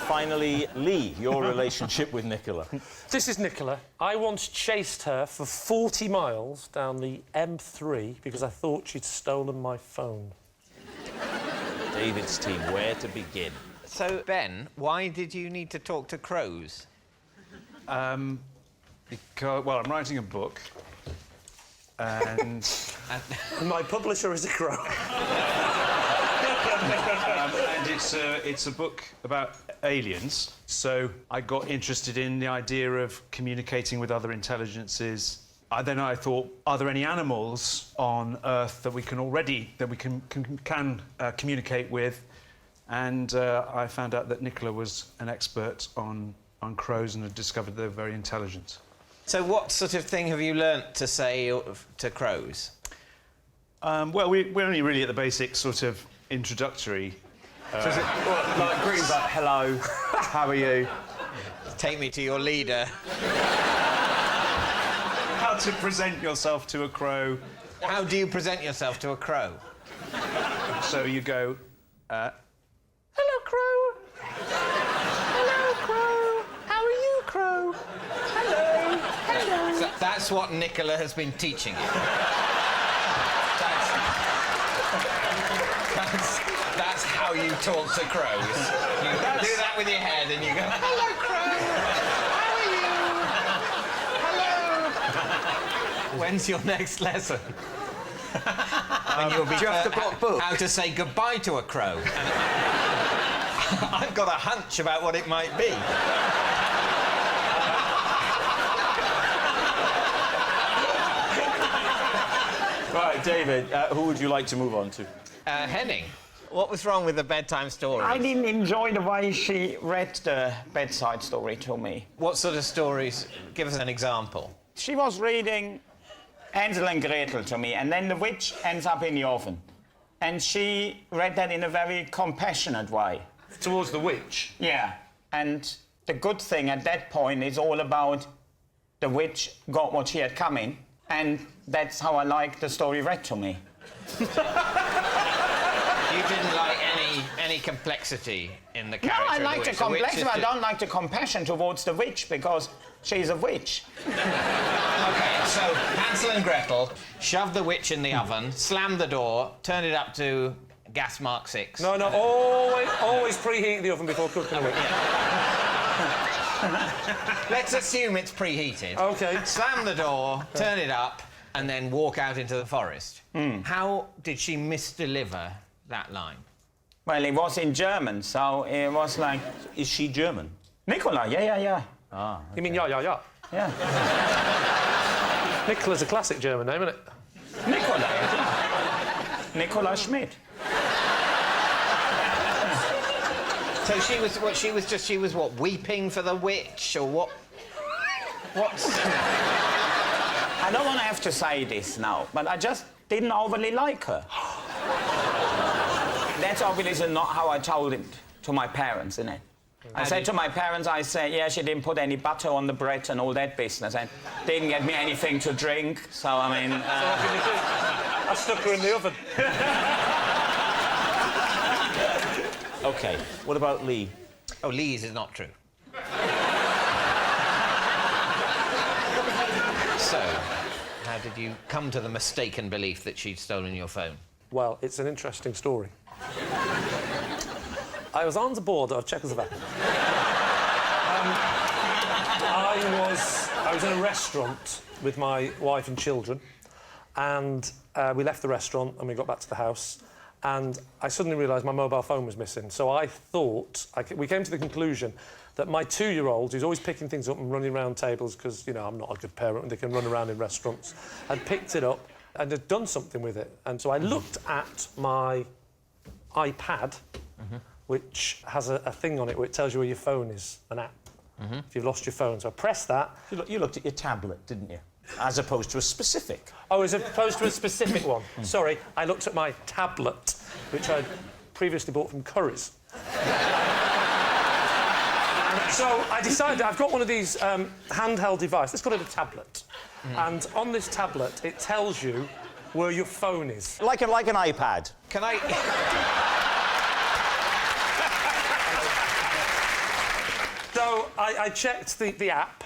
finally, Lee, your relationship with Nicola. This is Nicola. I once chased her for 40 miles down the M3 because I thought she'd stolen my phone. David's team, where to begin? So, Ben, why did you need to talk to crows? Because, well, I'm writing a book, and my publisher is a crow. and it's a book about aliens. So I got interested in the idea of communicating with other intelligences. Then I thought, are there any animals on Earth that we can communicate with? And I found out that Nicola was an expert on crows and had discovered they're very intelligent. So what sort of thing have you learnt to say to crows? Well, we're only really at the basic sort of introductory. So is it like greetings, like hello, how are you? Take me to your leader. How to present yourself to a crow. How do you present yourself to a crow? So you go, Hello, Crow. Hello, Crow. How are you, Crow? Hello. Hello. So that's what Nicola has been teaching you. That's how you talk to crows. You do that with your head and you go, hello, Crow. How are you? Hello. When's your next lesson? When you'll be do you have to block book? how to say goodbye to a crow. I've got a hunch about what it might be. Right, David, who would you like to move on to? Henning, what was wrong with the bedtime story? I didn't enjoy the way she read the bedside story to me. What sort of stories? Give us an example. She was reading Hansel and Gretel to me, and then the witch ends up in the oven. And she read that in a very compassionate way. Towards the witch? Yeah. And the good thing at that point is all about the witch got what she had coming, and that's how I like the story read to me. You didn't like any complexity in the character. No, I of like the witch. complexity, but I don't like the compassion towards the witch because she's a witch. OK, so Hansel and Gretel shoved the witch in the oven, slammed the door, turned it up to Gas Mark 6. No, always preheat the oven before cooking a witch. Let's assume it's preheated. OK. Slam the door, turn it up, and then walk out into the forest. How did she misdeliver that line? Well, it was in German, so it was like, is she German? Nicola, yeah. Ah, okay. You mean yeah? Yeah. Nicola's a classic German name, isn't it? Nicola. Nicola Schmidt. So she was what, weeping for the witch, or what? What's... I don't want to have to say this now, but I just didn't overly like her. That's obviously not how I told it to my parents, isn't it? I said to my parents, I said, yeah, she didn't put any butter on the bread and all that business, and didn't get me anything to drink, so, I mean... So what can you do? I stuck her in the oven. OK, what about Lee? Oh, Lee's is not true. So, how did you come to the mistaken belief that she'd stolen your phone? Well, it's an interesting story. I was on the border of Czechoslovakia. I was in a restaurant with my wife and children, and we left the restaurant and we got back to the house, and I suddenly realised my mobile phone was missing. So I thought... we came to the conclusion that my 2-year-old, who's always picking things up and running around tables, because, you know, I'm not a good parent and they can run around in restaurants, had picked it up and had done something with it. And so I looked at my iPad, which has a thing on it where it tells you where your phone is, an app, if you've lost your phone. So I pressed that. You looked at your tablet, didn't you? As opposed to a specific. Oh, as opposed to a specific one. Sorry, I looked at my tablet, which I'd previously bought from Curry's. So I decided I've got one of these handheld devices. Let's call it a tablet. And on this tablet, it tells you where your phone is. Like an iPad. Can I... So I checked the app,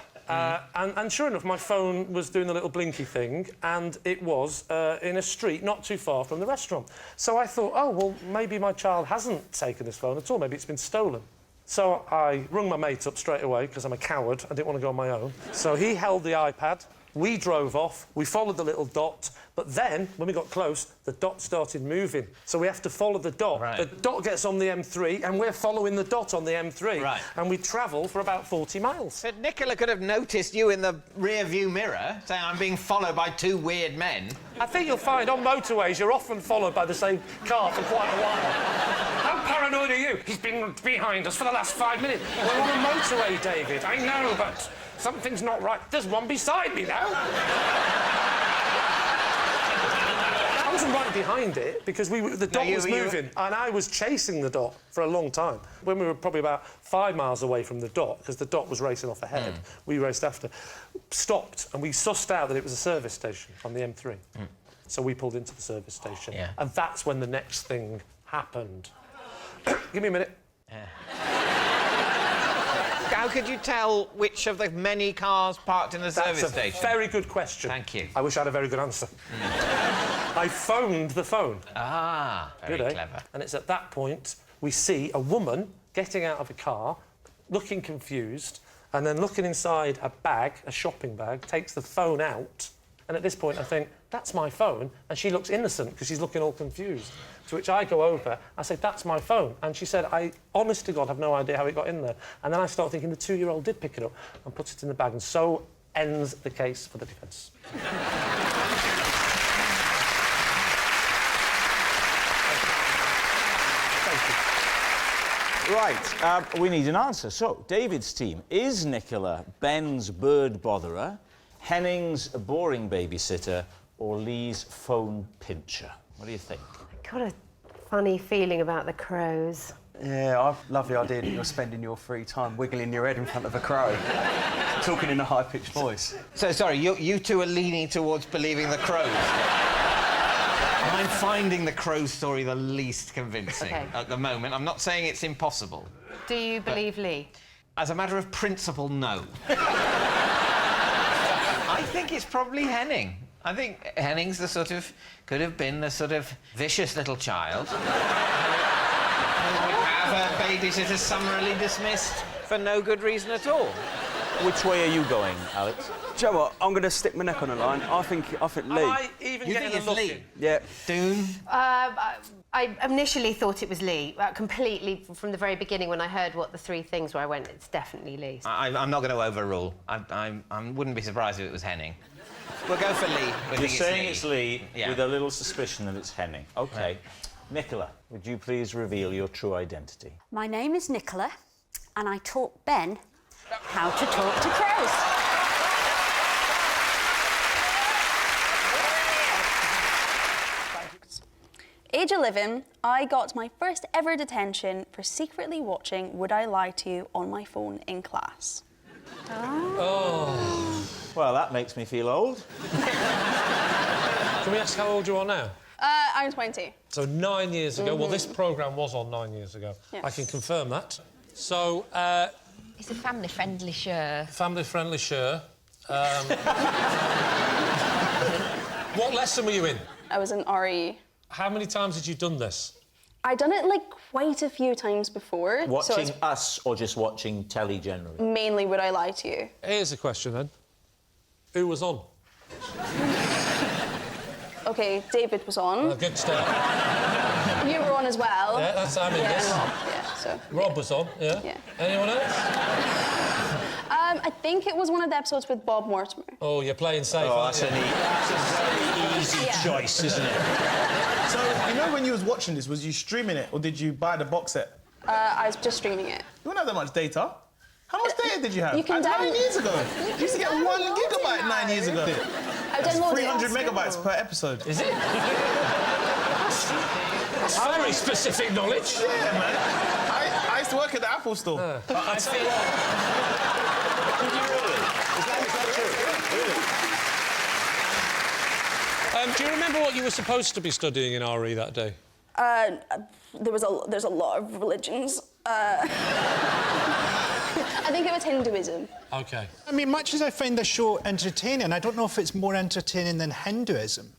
and sure enough, my phone was doing the little blinky thing, and it was in a street not too far from the restaurant. So I thought, oh, well, maybe my child hasn't taken this phone at all. Maybe it's been stolen. So I rung my mate up straight away, because I'm a coward. I didn't want to go on my own. So he held the iPad. We drove off. We followed the little dot. But then, when we got close, the dot started moving. So we have to follow the dot. Right. The dot gets on the M3, and we're following the dot on the M3. Right. And we travel for about 40 miles. But Nicola could have noticed you in the rear-view mirror, saying, I'm being followed by 2 weird men. I think you'll find on motorways you're often followed by the same car for quite a while. How paranoid are you? He's been behind us for the last 5 minutes. We're on a motorway, David. I know, but something's not right. There's one beside me now. I wasn't right behind it because the dot was moving and I was chasing the dot for a long time. When we were probably about 5 miles away from the dot, because the dot was racing off ahead, we raced after, stopped, and we sussed out that it was a service station on the M3. So we pulled into the service station. Yeah. And that's when the next thing happened. Give me a minute. How could you tell which of the many cars parked in the service station? That's a very good question. Thank you. I wish I had a very good answer. I phoned the phone. Ah, very clever. And it's at that point we see a woman getting out of a car, looking confused, and then looking inside a bag, a shopping bag, takes the phone out. And at this point I think, that's my phone. And she looks innocent because she's looking all confused. To which I go over, I say, that's my phone. And she said, I, honest to God, have no idea how it got in there. And then I start thinking the 2-year-old did pick it up and put it in the bag. And so ends the case for the defence. Right, we need an answer. So, David's team, is Nicola Ben's bird botherer, Henning's boring babysitter, or Lee's phone pincher? What do you think? Got a funny feeling about the crows. Yeah, I love the idea that you're spending your free time wiggling your head in front of a crow, talking in a high-pitched voice. So, sorry, you two are leaning towards believing the crows. I'm finding the crow story the least convincing at the moment. I'm not saying it's impossible. Do you believe Lee? As a matter of principle, no. I think it's probably Henning. I think Henning's could have been the sort of vicious little child. Who would have a babysitter summarily dismissed for no good reason at all. Which way are you going, Alex? Do you know what? I'm going to stick my neck on the line. I think Lee. Am I even getting a look in? Yeah. Doom? I initially thought it was Lee. Completely from the very beginning when I heard what the three things were, I went, it's definitely Lee. I'm not going to overrule. I wouldn't be surprised if it was Henning. We'll go for Lee. You're saying it's Lee with a little suspicion that it's Henning. OK. Nicola, would you please reveal your true identity? My name is Nicola, and I taught Ben how to talk to crows. Age 11, I got my first ever detention for secretly watching Would I Lie to You on my phone in class. Oh. Well, that makes me feel old. Can we ask how old you are now? I'm 20. So 9 years ago. Well, this programme was on 9 years ago. Yes. I can confirm that. So, It's a family-friendly show. Family-friendly show. What lesson were you in? I was in RE. How many times had you done this? I'd done it, like, quite a few times before. Watching so us or just watching telly generally? mainly Would I Lie to You. Here's a question, then. Who was on? OK, David was on. Good start. You were on as well. Yeah, that's I'm in this. Yeah, so... Rob was on, yeah? Yeah. Anyone else? I think it was one of the episodes with Bob Mortimer. Oh, you're playing safe, Oh, aren't that's you? a very easy choice, isn't it? So, you know when you was watching this, was you streaming it or did you buy the box set? I was just streaming it. You don't have that much data. How much data did you have? You can 9 years ago. You used to get 1 gigabyte 9 years ago. I've That's downloaded 300 it. megabytes per episode. Is it? That's very specific knowledge. Yeah, man. I used to work at the Apple store. I feel... do you remember what you were supposed to be studying in RE that day? There's a lot of religions. I think it was Hinduism. OK. I mean, much as I find the show entertaining, I don't know if it's more entertaining than Hinduism.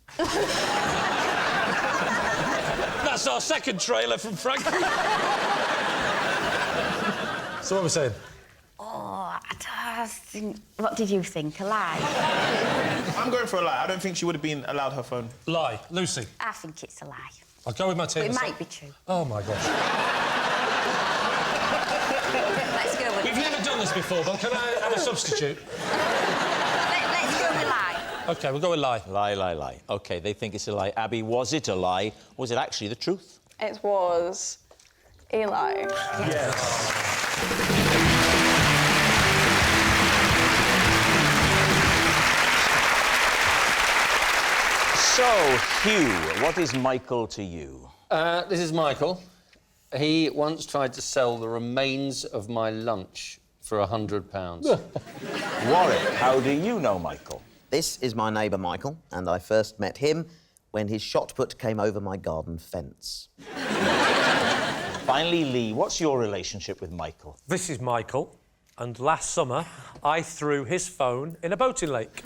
That's our second trailer from Frank. So what were we saying? Oh, what did you think? A lie? I'm going for a lie. I don't think she would have been allowed her phone. Lie. Lucy? I think it's a lie. I'll go with my team. But it might be true. Oh, my gosh. Let's go with We've never done this before, but can I have a substitute? Let's go with lie. OK, we'll go with lie. Lie. OK, they think it's a lie. Abby, was it a lie? Was it actually the truth? It was a lie. Yes. So, Hugh, what is Michael to you? This is Michael. He once tried to sell the remains of my lunch for £100. Warwick, how do you know Michael? This is my neighbour Michael, and I first met him when his shot put came over my garden fence. Finally, Lee, what's your relationship with Michael? This is Michael, and last summer I threw his phone in a boating lake.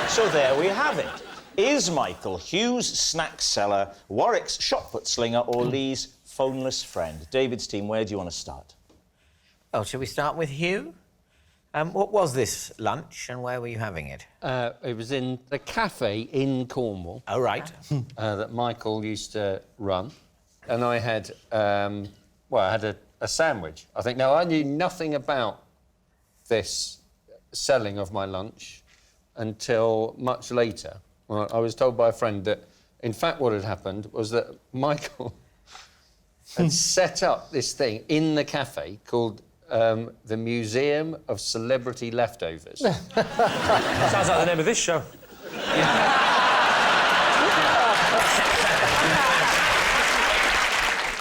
So there we have it. Is Michael Hugh's snack seller, Warwick's shot-put slinger, or Lee's phoneless friend? David's team, where do you want to start? Well, shall we start with Hugh? What was this lunch and where were you having it? It was in a cafe in Cornwall. Oh, right. That Michael used to run. And I had, I had a sandwich. I think, now, I knew nothing about this selling of my lunch until much later. Well, I was told by a friend that, in fact, what had happened was that Michael had set up this thing in the cafe called the Museum of Celebrity Leftovers. Sounds like the name of this show.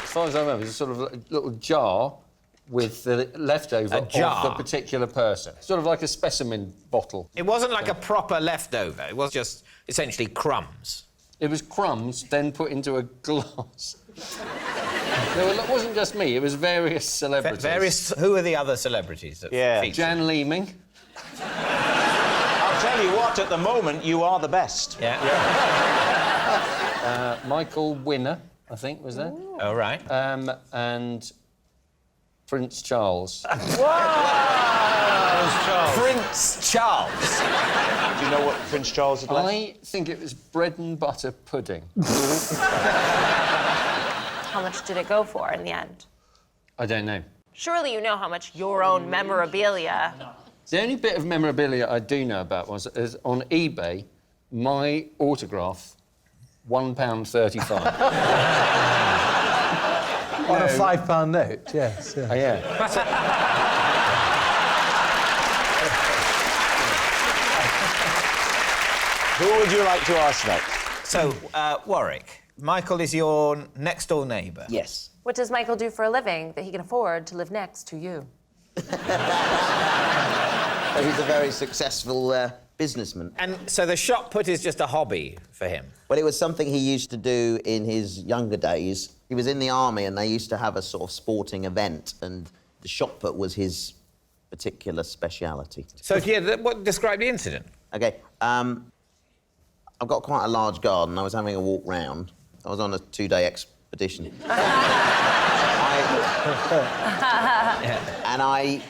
As far as I remember, it's a sort of little jar with the leftover of the particular person. Sort of like a specimen bottle. It wasn't like a proper leftover. It was just essentially crumbs. It was crumbs, then put into a glass. It wasn't just me, it was various celebrities. Who are the other celebrities that featured? Jan Leeming. tell you what, at the moment, you are the best. Yeah. Michael Winner, I think, was there. All right. And Prince Charles. Prince Charles. Do you know what Prince Charles had left? I think it was bread and butter pudding. How much did it go for in the end? I don't know. Surely you know how much your own memorabilia... The only bit of memorabilia I do know about is on eBay, my autograph, £1.35. On a £5 note, yes. Oh, yeah. Who would you like to ask next? So, Warwick, Michael is your next-door neighbour. Yes. What does Michael do for a living that he can afford to live next to you? So he's a very successful businessman. And so the shot put is just a hobby for him? Well, it was something he used to do in his younger days. He was in the army and they used to have a sort of sporting event and the shot put was his particular speciality. So, yeah, describe the incident. OK, I've got quite a large garden. I was having a walk round. I was on a 2-day expedition. And I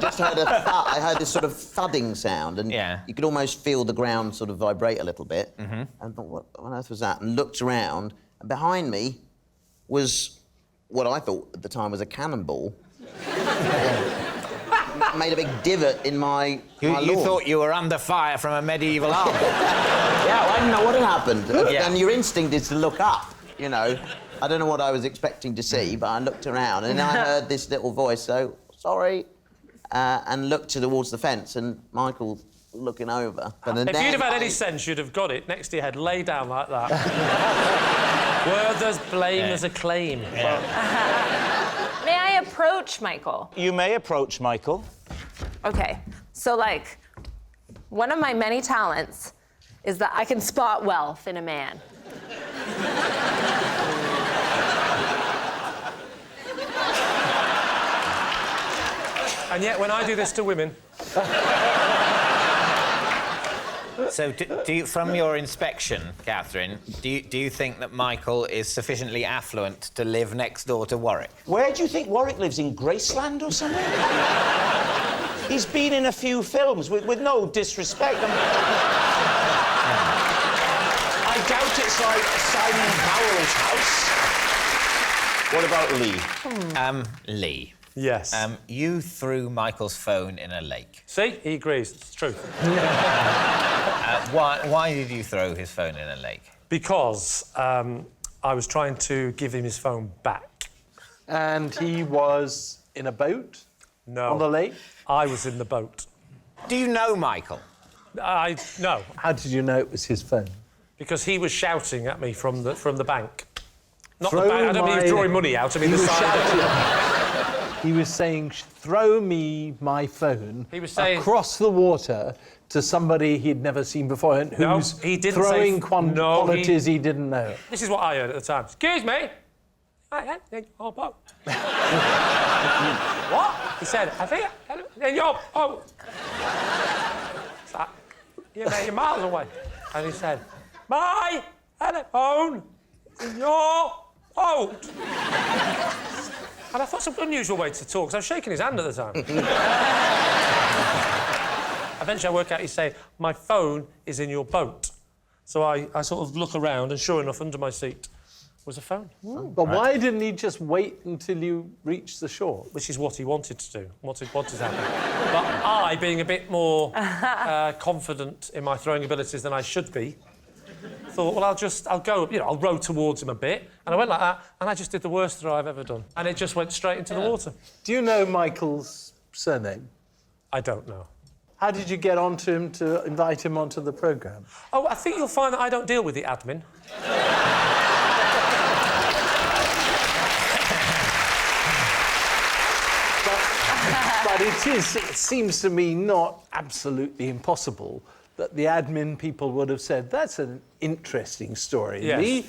just heard I heard this sort of thudding sound, and you could almost feel the ground sort of vibrate a little bit. And I thought, what on earth was that? And looked around, and behind me was what I thought at the time was a cannonball. Made a big divot in my lawn. You thought you were under fire from a medieval army? Yeah, well, I didn't know what had happened. And your instinct is to look up, you know. I don't know what I was expecting to see, but I looked around and I heard this little voice, so, sorry, and looked towards the fence, and Michael looking over. If you'd have had any sense, you'd have got it next to your head, lay down like that. Where there's blame, there's a claim. May I approach Michael? You may approach Michael. OK, so, like, one of my many talents is that I can spot wealth in a man. And yet, when I do this to women... So, do you, from your inspection, Catherine, do you think that Michael is sufficiently affluent to live next door to Warwick? Where do you think Warwick lives? In Graceland or somewhere? He's been in a few films, with no disrespect. I doubt it's like Simon Cowell's house. What about Lee? Lee. Yes. You threw Michael's phone in a lake. See? He agrees. It's true. Why did you throw his phone in a lake? Because I was trying to give him his phone back. And he was in a boat? No. On the lake? I was in the boat. Do you know Michael? No. How did you know it was his phone? Because he was shouting at me from the bank. Not the bank. I don't mean he was drawing money out. I mean the side. He was saying, throw me my phone He was saying... across the water to somebody he'd never seen before and who's he didn't throwing say... quantities he didn't know. This is what I heard at the time. Excuse me. I am in your boat. What? He said, I think in your boat. You're miles away. And he said, my telephone in your boat. And I thought it's an unusual way to talk, because I was shaking his hand at the time. Eventually I work out he's saying, my phone is in your boat. So I sort of look around, and sure enough, under my seat was a phone. But why didn't he just wait until you reached the shore? Which is what he wanted to do, what had happened. But I, being a bit more confident in my throwing abilities than I should be, thought, well, I'll go, you know, I'll row towards him a bit. And I went like that, and I just did the worst throw I've ever done. And it just went straight into the water. Do you know Michael's surname? I don't know. How did you get onto him to invite him onto the programme? Oh, I think you'll find that I don't deal with the admin. But it seems to me not absolutely impossible that the admin people would have said, that's an interesting story. Yes. Lee,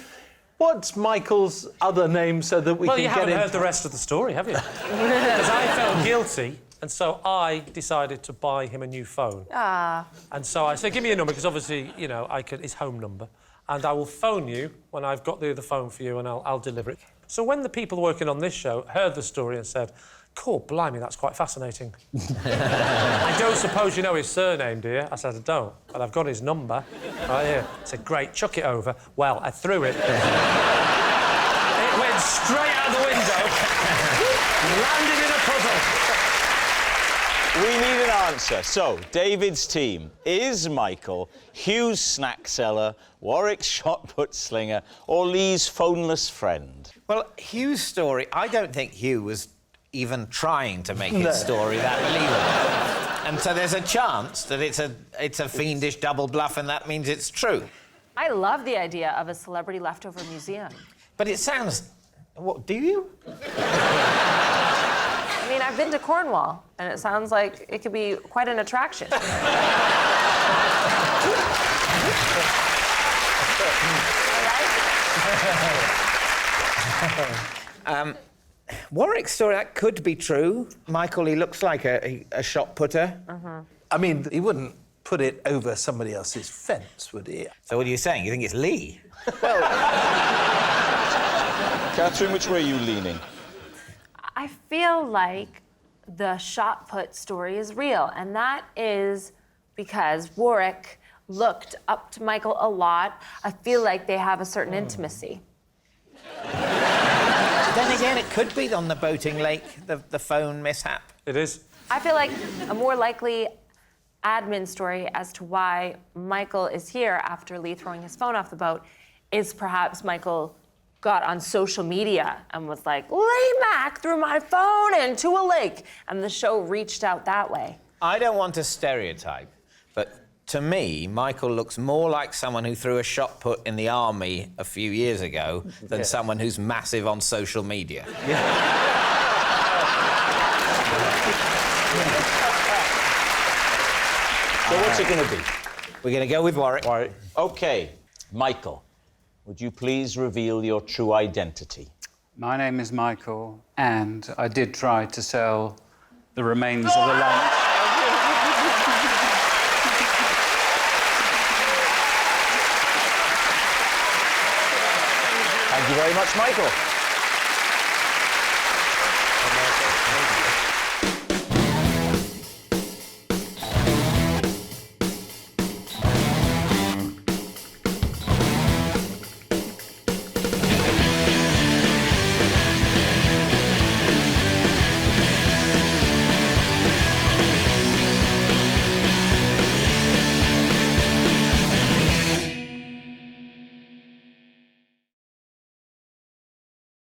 what's Michael's other name so that we can get Well, you haven't heard the rest of the story, have you? Because I felt guilty And so I decided to buy him a new phone. Ah. And so I said, give me your number, because obviously, you know, his home number. And I will phone you when I've got the other phone for you, and I'll deliver it. So when the people working on this show heard the story and said, cool, blimey, that's quite fascinating. I don't suppose you know his surname, do you? I said, I don't, but I've got his number right here. I said, great, chuck it over. Well, I threw it. It went straight out the window, landed in a puddle. We need an answer. So, David's team, is Michael Hugh's snack seller, Warwick's shot put slinger, or Lee's phoneless friend? Well, Hugh's story, I don't think Hugh was even trying to make his story that believable. And so there's a chance that it's a fiendish double bluff, and that means it's true. I love the idea of a celebrity leftover museum. But it sounds... What, do you? I mean, I've been to Cornwall, and it sounds like it could be quite an attraction. Warwick's story, that could be true. Michael, he looks like a shot putter. I mean, he wouldn't put it over somebody else's fence, would he? So what are you saying? You think it's Lee? Catherine, which way are you leaning? I feel like the shot put story is real, and that is because Warwick looked up to Michael a lot. I feel like they have a certain intimacy. Then again, it could be on the boating lake, the phone mishap. It is. I feel like a more likely admin story as to why Michael is here after Lee throwing his phone off the boat is perhaps Michael got on social media and was like, Lee Mack threw my phone into a lake, and the show reached out that way. I don't want to stereotype, but to me, Michael looks more like someone who threw a shot put in the army a few years ago than someone who's massive on social media. So what's it going to be? We're going to go with Warwick. OK, Michael, would you please reveal your true identity? My name is Michael, and I did try to sell the remains of the lunch. Thank you very much, Michael.